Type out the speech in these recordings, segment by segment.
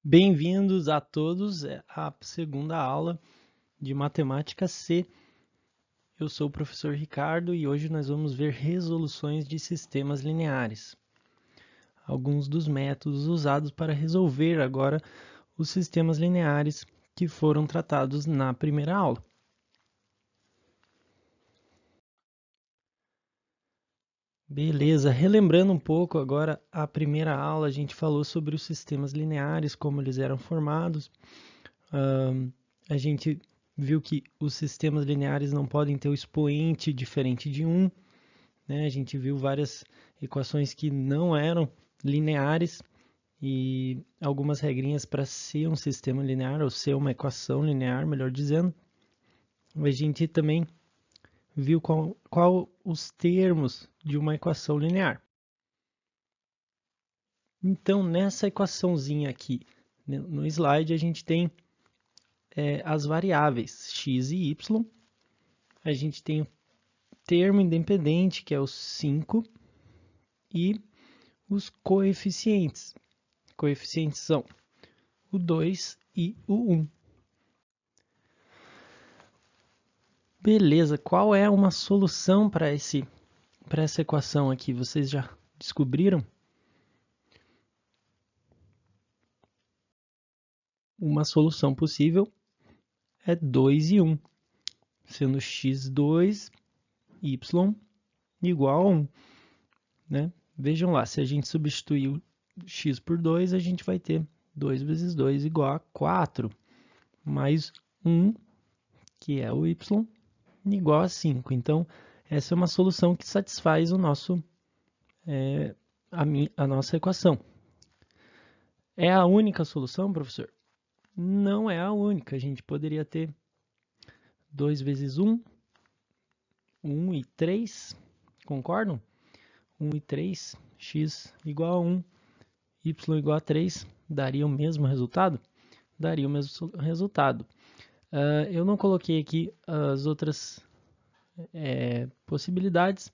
Bem-vindos a todos à segunda aula de Matemática C. Eu sou o professor Ricardo e hoje nós vamos ver resoluções de sistemas lineares. Alguns dos métodos usados para resolver agora os sistemas lineares que foram tratados na primeira aula. Beleza, relembrando um pouco agora a primeira aula, a gente falou sobre os sistemas lineares, como eles eram formados. A gente viu que os sistemas lineares não podem ter o expoente diferente de 1. Né? A gente viu várias equações que não eram lineares e algumas regrinhas para ser um sistema linear, ou ser uma equação linear, melhor dizendo. A gente também viu qual os termos de uma equação linear. Então, nessa equaçãozinha aqui, no slide, a gente tem as variáveis x e y. A gente tem o termo independente, que é o 5, e os coeficientes. Coeficientes são o 2 e o 1. Beleza, qual é uma solução para essa equação aqui? Vocês já descobriram? Uma solução possível é 2 e 1, sendo x2, y igual a 1. Né? Vejam lá, se a gente substituir o x por 2, a gente vai ter 2 vezes 2 igual a 4, mais 1, que é o y, igual a 5. Então, essa é uma solução que satisfaz o nosso, a nossa equação. É a única solução, professor? Não é a única. A gente poderia ter 2 vezes 1, 1 e 3, concordam? 1 e 3, x igual a 1, y igual a 3, daria o mesmo resultado? Daria o mesmo resultado. Eu não coloquei aqui as outras possibilidades,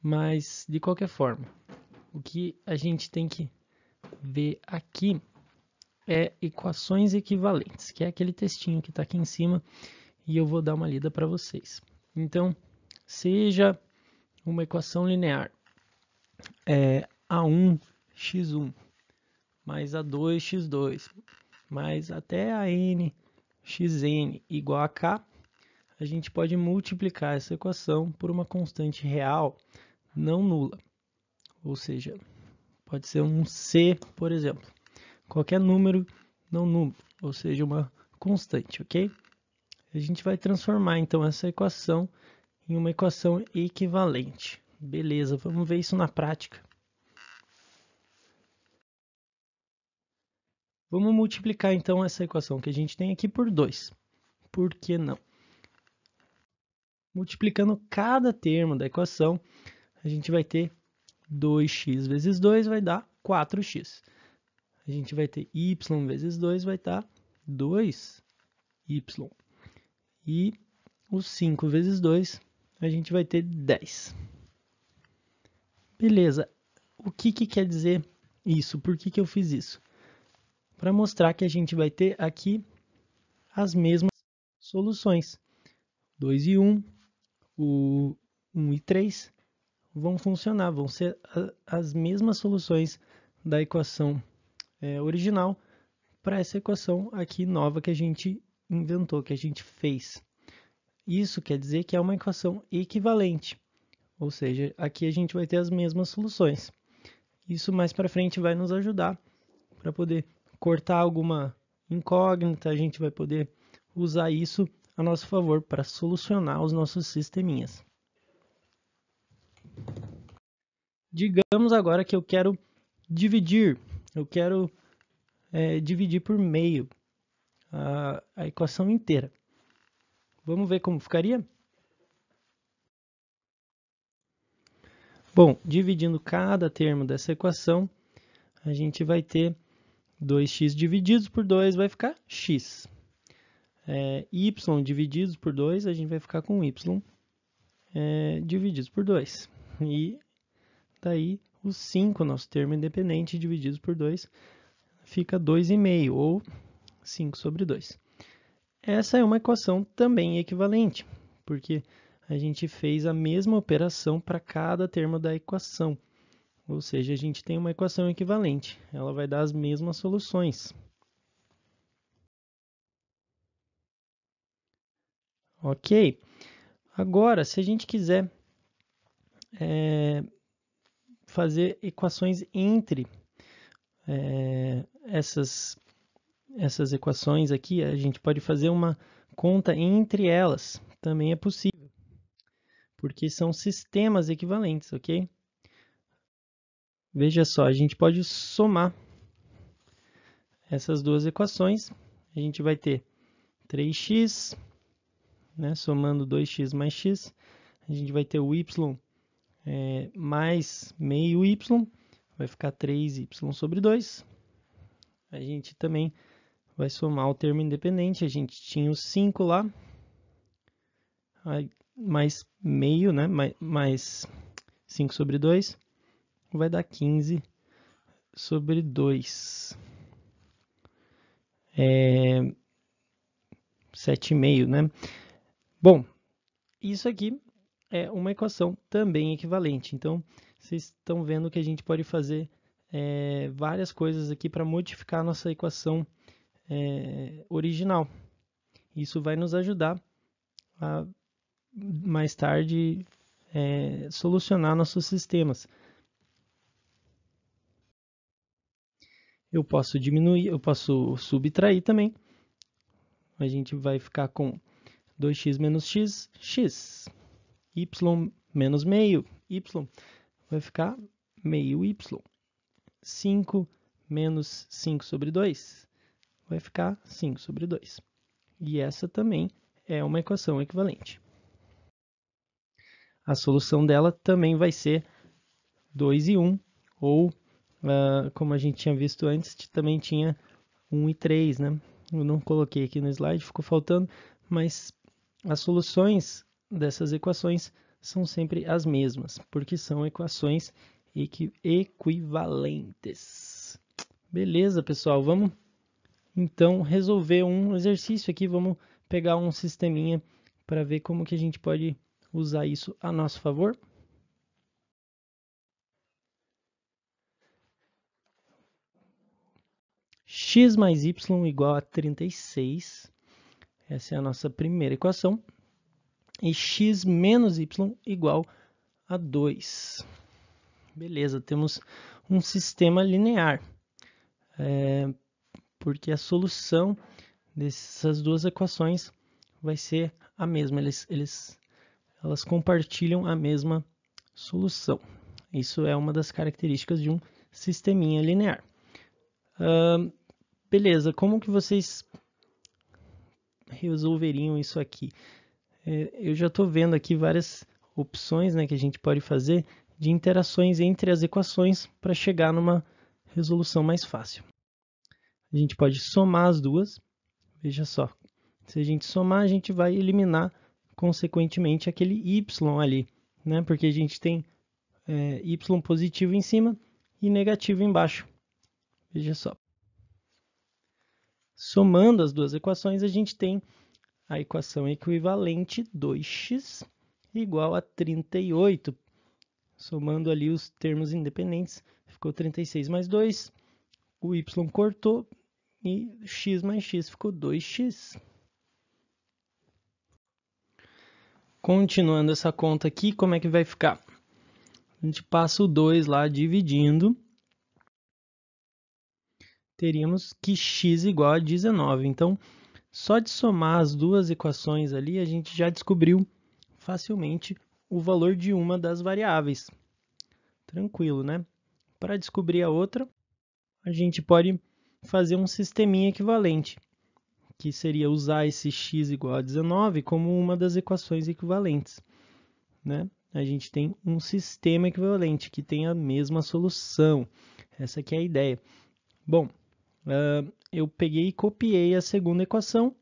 mas de qualquer forma, o que a gente tem que ver aqui é equações equivalentes, que é aquele textinho que está aqui em cima e eu vou dar uma lida para vocês. Então, seja uma equação linear A1x1 mais A2x2 mais até a n xn igual a k, a gente pode multiplicar essa equação por uma constante real não nula. Ou seja, pode ser um c, por exemplo. Qualquer número não nulo, ou seja, uma constante, ok? A gente vai transformar, então, essa equação em uma equação equivalente. Beleza, vamos ver isso na prática. Vamos multiplicar, então, essa equação que a gente tem aqui por 2. Por que não? Multiplicando cada termo da equação, a gente vai ter 2x vezes 2 vai dar 4x. A gente vai ter y vezes 2 vai dar 2y. E o 5 vezes 2 a gente vai ter 10. Beleza. O que quer dizer isso? Por que eu fiz isso? Para mostrar que a gente vai ter aqui as mesmas soluções. 2 e 1, o 1 e 3 vão funcionar, vão ser as mesmas soluções da equação original para essa equação aqui nova que a gente inventou, que a gente fez. Isso quer dizer que é uma equação equivalente, ou seja, aqui a gente vai ter as mesmas soluções. Isso mais para frente vai nos ajudar para poder cortar alguma incógnita, a gente vai poder usar isso a nosso favor para solucionar os nossos sisteminhas. Digamos agora que eu quero dividir, dividir por meio a equação inteira. Vamos ver como ficaria? Bom, dividindo cada termo dessa equação, a gente vai ter 2x divididos por 2 vai ficar x. Y divididos por 2, a gente vai ficar com y divididos por 2. E daí, os 5, nosso termo independente, divididos por 2, fica 2,5, ou 5 sobre 2. Essa é uma equação também equivalente, porque a gente fez a mesma operação para cada termo da equação. Ou seja, a gente tem uma equação equivalente. Ela vai dar as mesmas soluções. Ok. Agora, se a gente quiser fazer equações entre essas equações aqui, a gente pode fazer uma conta entre elas. Também é possível, porque são sistemas equivalentes, ok? Veja só, a gente pode somar essas duas equações. A gente vai ter 3x, né, somando 2x mais x. A gente vai ter o y mais meio y, vai ficar 3y sobre 2. A gente também vai somar o termo independente. A gente tinha o 5 lá, mais meio, né, mais 5 sobre 2, vai dar 15 sobre 2. 7,5, né? Bom, isso aqui é uma equação também equivalente. Então, vocês estão vendo que a gente pode fazer várias coisas aqui para modificar a nossa equação original. Isso vai nos ajudar a, mais tarde, solucionar nossos sistemas. Eu posso diminuir, eu posso subtrair também. A gente vai ficar com 2x menos x, x. Y menos meio, y. Vai ficar meio y. 5 menos 5 sobre 2 vai ficar 5 sobre 2. E essa também é uma equação equivalente. A solução dela também vai ser 2 e 1, ou, como a gente tinha visto antes, também tinha 1 e 3, né? Eu não coloquei aqui no slide, ficou faltando, mas as soluções dessas equações são sempre as mesmas, porque são equações equivalentes. Beleza, pessoal? Vamos então resolver um exercício aqui. Vamos pegar um sisteminha para ver como que a gente pode usar isso a nosso favor. X mais y igual a 36. Essa é a nossa primeira equação. E x menos y igual a 2. Beleza, temos um sistema linear. Porque a solução dessas duas equações vai ser a mesma. Elas compartilham a mesma solução. Isso é uma das características de um sisteminha linear. Beleza, como que vocês resolveriam isso aqui? Eu já estou vendo aqui várias opções, né, que a gente pode fazer de interações entre as equações para chegar numa resolução mais fácil. A gente pode somar as duas. Veja só, se a gente somar, a gente vai eliminar, consequentemente, aquele y ali, né? Porque a gente tem y positivo em cima e negativo embaixo. Veja só. Somando as duas equações, a gente tem a equação equivalente 2x igual a 38. Somando ali os termos independentes, ficou 36 mais 2, o y cortou e x mais x ficou 2x. Continuando essa conta aqui, como é que vai ficar? A gente passa o 2 lá dividindo. Teríamos que x igual a 19. Então, só de somar as duas equações ali, a gente já descobriu facilmente o valor de uma das variáveis. Tranquilo, né? Para descobrir a outra, a gente pode fazer um sisteminha equivalente, que seria usar esse x igual a 19 como uma das equações equivalentes, né? A gente tem um sistema equivalente que tem a mesma solução. Essa aqui é a ideia. Bom, eu peguei e copiei a segunda equação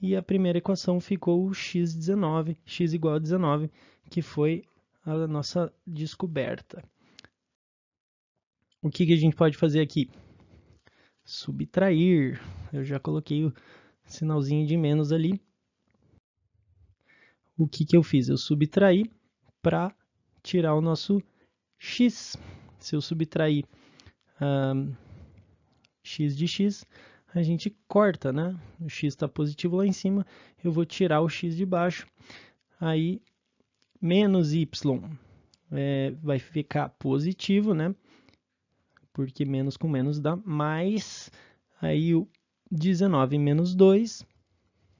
e a primeira equação ficou o x19, x igual a 19, que foi a nossa descoberta. O que a gente pode fazer aqui? subtrair. Eu já coloquei o sinalzinho de menos ali. O que eu fiz? Eu subtraí para tirar o nosso x. Se eu subtrair x de x, a gente corta, né? O x está positivo lá em cima, eu vou tirar o x de baixo. Aí, menos y vai ficar positivo, né? Porque menos com menos dá mais. Aí, o 19 menos 2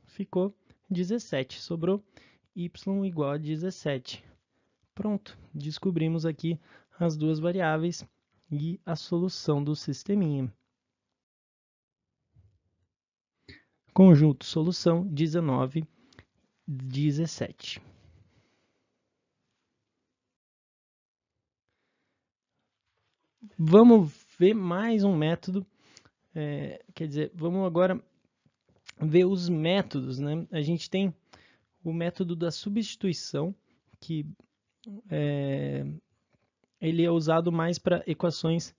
ficou 17. Sobrou y igual a 17. Pronto, descobrimos aqui as duas variáveis e a solução do sisteminha. Conjunto solução 19, 17. Vamos ver mais um método. Quer dizer, vamos agora ver os métodos, né? A gente tem o método da substituição, que ele é usado mais para equações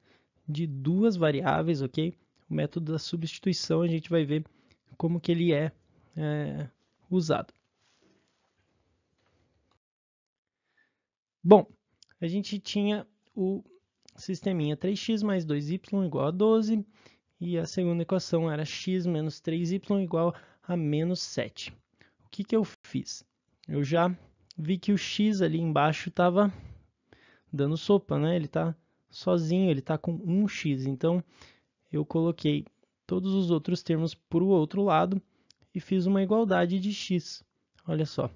de duas variáveis, ok? O método da substituição a gente vai ver como que ele é usado. Bom, a gente tinha o sisteminha 3x mais 2y igual a 12, e a segunda equação era x menos 3y igual a menos 7. O que eu fiz? Eu já vi que o x ali embaixo estava dando sopa, né? Ele está sozinho, ele está com 1x. Então, eu coloquei todos os outros termos para o outro lado e fiz uma igualdade de x. Olha só,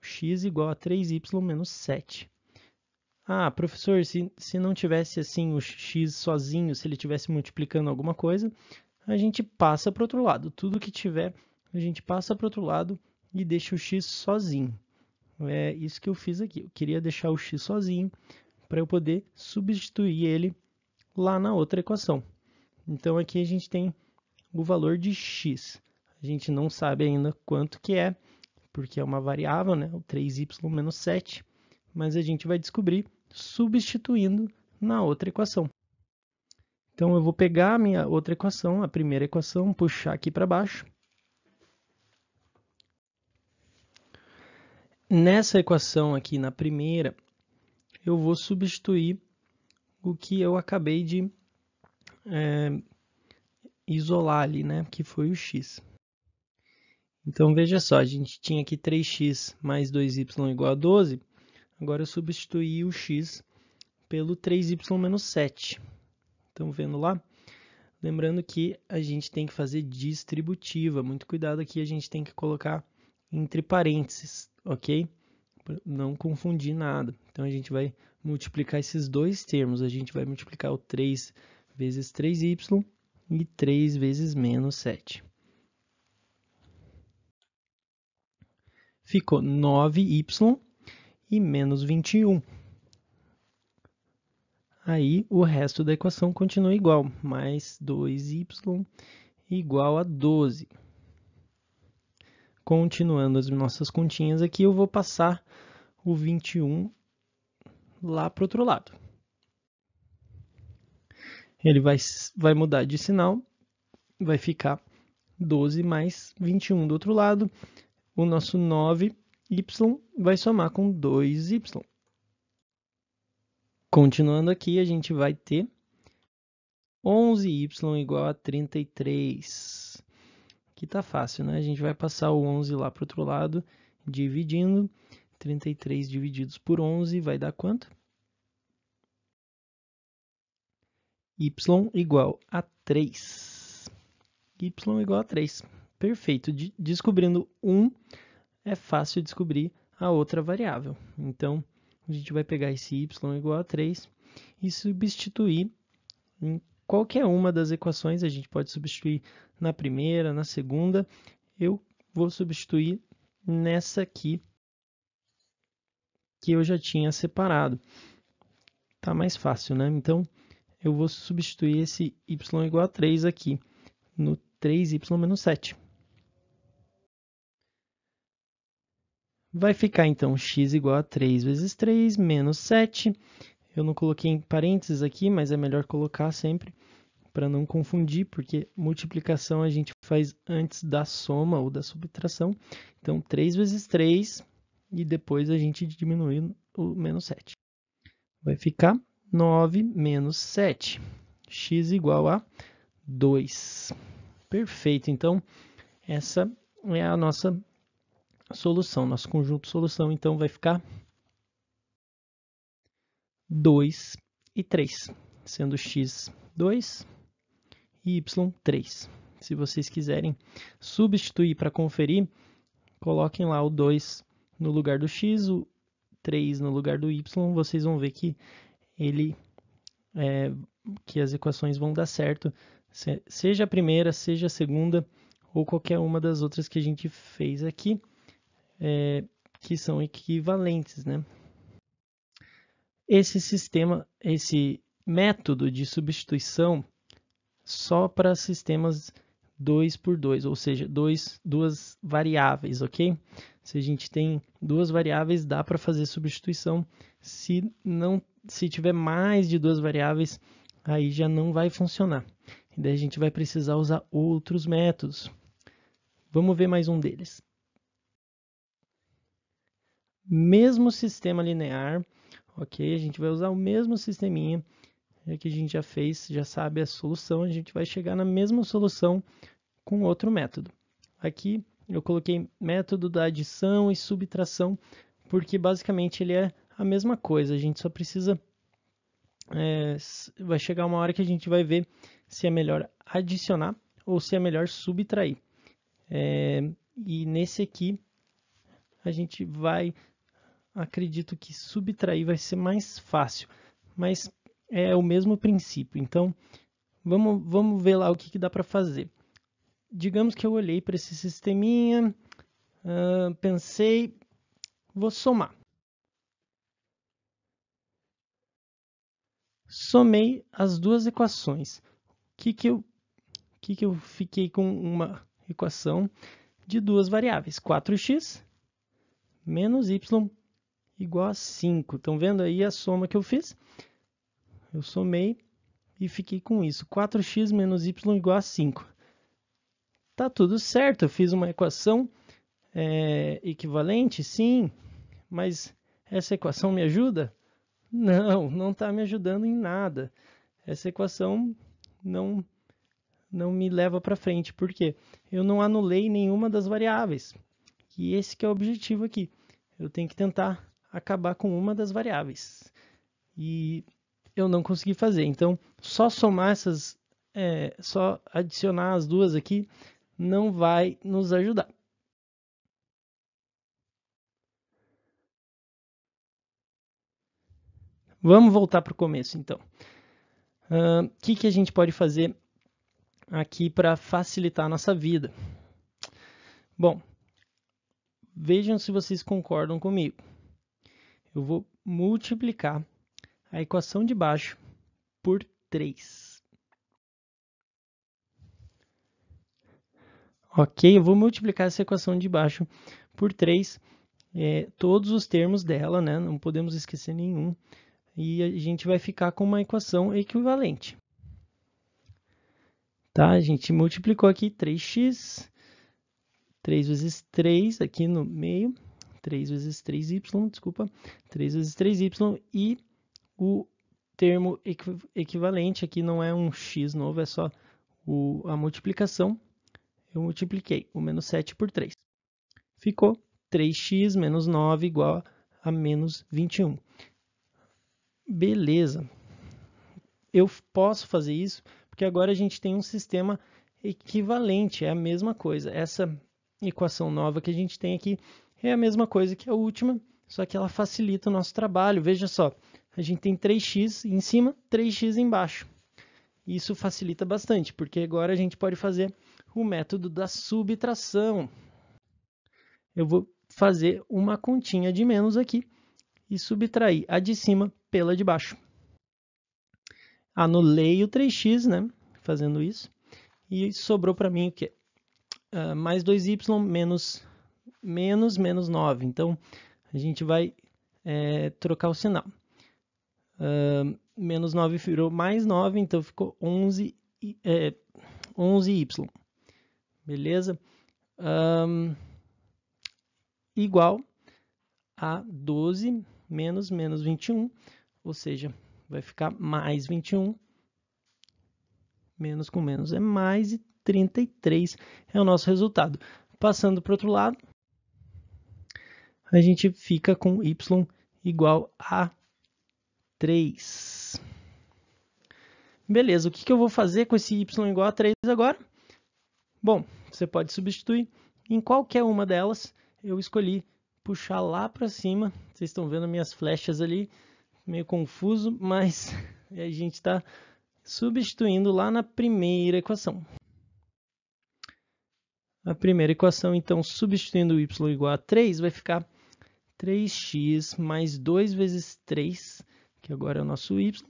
x igual a 3y menos 7. Ah, professor, se não tivesse assim o x sozinho, se ele estivesse multiplicando alguma coisa, a gente passa para o outro lado. Tudo que tiver, a gente passa para o outro lado e deixa o x sozinho. É isso que eu fiz aqui. Eu queria deixar o x sozinho para eu poder substituir ele lá na outra equação. Então, aqui a gente tem o valor de x. A gente não sabe ainda quanto que é, porque é uma variável, né? O 3y menos 7. Mas a gente vai descobrir substituindo na outra equação. Então, eu vou pegar a minha outra equação, a primeira equação, puxar aqui para baixo. Nessa equação aqui, na primeira, eu vou substituir o que eu acabei de isolar ali, né? Que foi o x. Então, veja só, a gente tinha aqui 3x mais 2y igual a 12. Agora, eu substituí o x pelo 3y menos 7. Estão vendo lá? Lembrando que a gente tem que fazer distributiva. Muito cuidado aqui, a gente tem que colocar entre parênteses, ok? Para não confundir nada. Então, a gente vai multiplicar esses dois termos. A gente vai multiplicar o 3 vezes 3y e 3 vezes menos 7. Ficou 9y e menos 21. Aí, o resto da equação continua igual. Mais 2y igual a 12. Continuando as nossas continhas aqui, eu vou passar o 21 lá para o outro lado. Ele vai mudar de sinal, vai ficar 12 mais 21 do outro lado. O nosso 9y vai somar com 2y. Continuando aqui, a gente vai ter 11y igual a 33. Aqui tá fácil, né? A gente vai passar o 11 lá para o outro lado, dividindo. 33 divididos por 11 vai dar quanto? Y igual a 3. Y igual a 3. Perfeito. Descobrindo 1, é fácil descobrir a outra variável. Então, a gente vai pegar esse y igual a 3 e substituir em qualquer uma das equações. A gente pode substituir na primeira, na segunda. Eu vou substituir nessa aqui que eu já tinha separado. Tá mais fácil, né? Então, eu vou substituir esse y igual a 3 aqui no 3y menos 7. Vai ficar, então, x igual a 3 vezes 3 menos 7. Eu não coloquei em parênteses aqui, mas é melhor colocar sempre. para não confundir, porque multiplicação a gente faz antes da soma ou da subtração. Então, 3 vezes 3 e depois a gente diminui o menos 7. Vai ficar 9 menos 7. X igual a 2. Perfeito. Então, essa é a nossa solução, nosso conjunto solução. Então, vai ficar 2 e 3, sendo x 2 e y 3. Se vocês quiserem substituir para conferir, coloquem lá o 2 no lugar do x, o 3 no lugar do y, vocês vão ver que que as equações vão dar certo, seja a primeira, seja a segunda, ou qualquer uma das outras que a gente fez aqui, que são equivalentes, né? Esse método de substituição só para sistemas 2 por 2, ou seja, duas variáveis, ok? Se a gente tem duas variáveis, dá para fazer substituição. Se tiver mais de duas variáveis, aí já não vai funcionar. E daí a gente vai precisar usar outros métodos. Vamos ver mais um deles. Mesmo sistema linear, ok? A gente vai usar o mesmo sisteminha que a gente já fez, já sabe a solução. A gente vai chegar na mesma solução com outro método. Aqui eu coloquei método da adição e subtração, porque basicamente ele é a mesma coisa. A gente só precisa... vai chegar uma hora que a gente vai ver se é melhor adicionar ou se é melhor subtrair. E nesse aqui, a gente acredito que subtrair vai ser mais fácil, mas é o mesmo princípio. Então, vamos ver lá o que dá para fazer. Digamos que eu olhei para esse sisteminha, pensei, vou somar. Somei as duas equações. Que eu fiquei com uma equação de duas variáveis, 4x menos y igual a 5. Estão vendo aí a soma que eu fiz? Eu somei e fiquei com isso, 4x menos y igual a 5. Tá tudo certo, eu fiz uma equação equivalente, sim, mas essa equação me ajuda? Não está me ajudando em nada. Essa equação não me leva para frente, porque eu não anulei nenhuma das variáveis. E esse que é o objetivo aqui. Eu tenho que tentar acabar com uma das variáveis. E eu não consegui fazer. Então, só somar só adicionar as duas aqui, não vai nos ajudar. Vamos voltar para o começo, então. O que a gente pode fazer aqui para facilitar a nossa vida? Bom, vejam se vocês concordam comigo. Eu vou multiplicar a equação de baixo por 3. Ok, eu vou multiplicar essa equação de baixo por 3. Todos os termos dela, né? Não podemos esquecer nenhum. E a gente vai ficar com uma equação equivalente. Tá? A gente multiplicou aqui 3x, 3 vezes 3 aqui no meio, 3 vezes 3y, desculpa, 3 vezes 3y, e o termo equivalente aqui não é um x novo, é só a multiplicação. Eu multipliquei o menos 7 por 3. Ficou 3x menos 9 igual a menos 21. Beleza. Eu posso fazer isso porque agora a gente tem um sistema equivalente, é a mesma coisa. Essa equação nova que a gente tem aqui é a mesma coisa que a última, só que ela facilita o nosso trabalho. Veja só, a gente tem 3x em cima, 3x embaixo. Isso facilita bastante, porque agora a gente pode fazer o método da subtração. Eu vou fazer uma continha de menos aqui e subtrair a de cima pela de baixo. Anulei o 3x, né? Fazendo isso. E sobrou para mim o quê? Mais 2y menos 9. Então, a gente vai trocar o sinal. Menos 9 virou mais 9, então ficou 11y. 11y, beleza? Igual a 12 menos 21, ou seja, vai ficar mais 21, menos com menos é mais, e 33 é o nosso resultado. Passando para o outro lado, a gente fica com y igual a 3. Beleza, o que eu vou fazer com esse y igual a 3 agora? Bom, você pode substituir em qualquer uma delas. Eu escolhi puxar lá para cima. Vocês estão vendo minhas flechas ali, meio confuso, mas a gente está substituindo lá na primeira equação. A primeira equação, então, substituindo o y igual a 3, vai ficar 3x mais 2 vezes 3, que agora é o nosso y,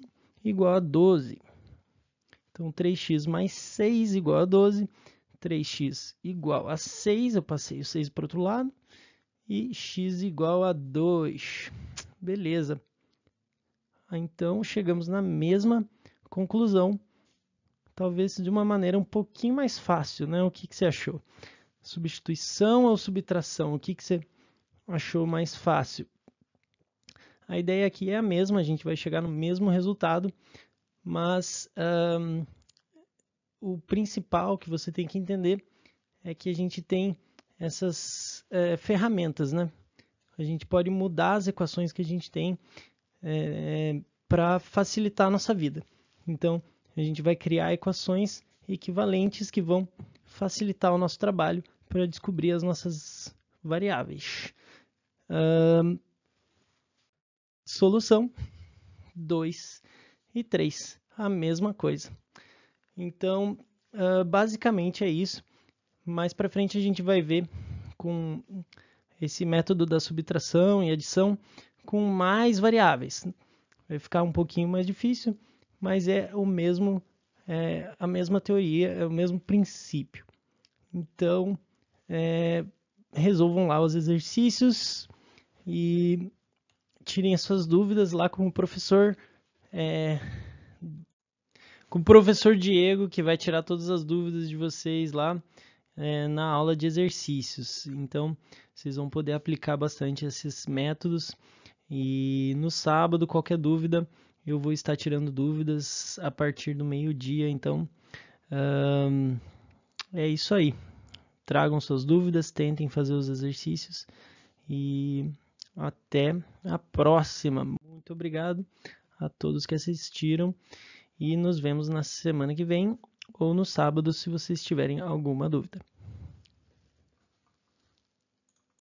igual a 12. Então, 3x mais 6 igual a 12. 3x igual a 6, eu passei o 6 para o outro lado. E x igual a 2. Beleza. Então, chegamos na mesma conclusão, talvez de uma maneira um pouquinho mais fácil, né? O que você achou? Substituição ou subtração? O que você achou mais fácil? A ideia aqui é a mesma, a gente vai chegar no mesmo resultado, mas o principal que você tem que entender é que a gente tem essas ferramentas, né? A gente pode mudar as equações que a gente tem para facilitar a nossa vida. Então, a gente vai criar equações equivalentes que vão facilitar o nosso trabalho para descobrir as nossas variáveis. Solução 2 e 3, a mesma coisa. Então, basicamente é isso. Mais para frente a gente vai ver com esse método da subtração e adição com mais variáveis. Vai ficar um pouquinho mais difícil, mas é o mesmo, a mesma teoria, é o mesmo princípio. Então, resolvam lá os exercícios e tirem as suas dúvidas lá com o professor Diego, que vai tirar todas as dúvidas de vocês lá na aula de exercícios. Então, vocês vão poder aplicar bastante esses métodos. E no sábado, qualquer dúvida, eu vou estar tirando dúvidas a partir do meio-dia. Então, é isso aí. Tragam suas dúvidas, tentem fazer os exercícios e até a próxima. Muito obrigado a todos que assistiram e nos vemos na semana que vem ou no sábado se vocês tiverem alguma dúvida.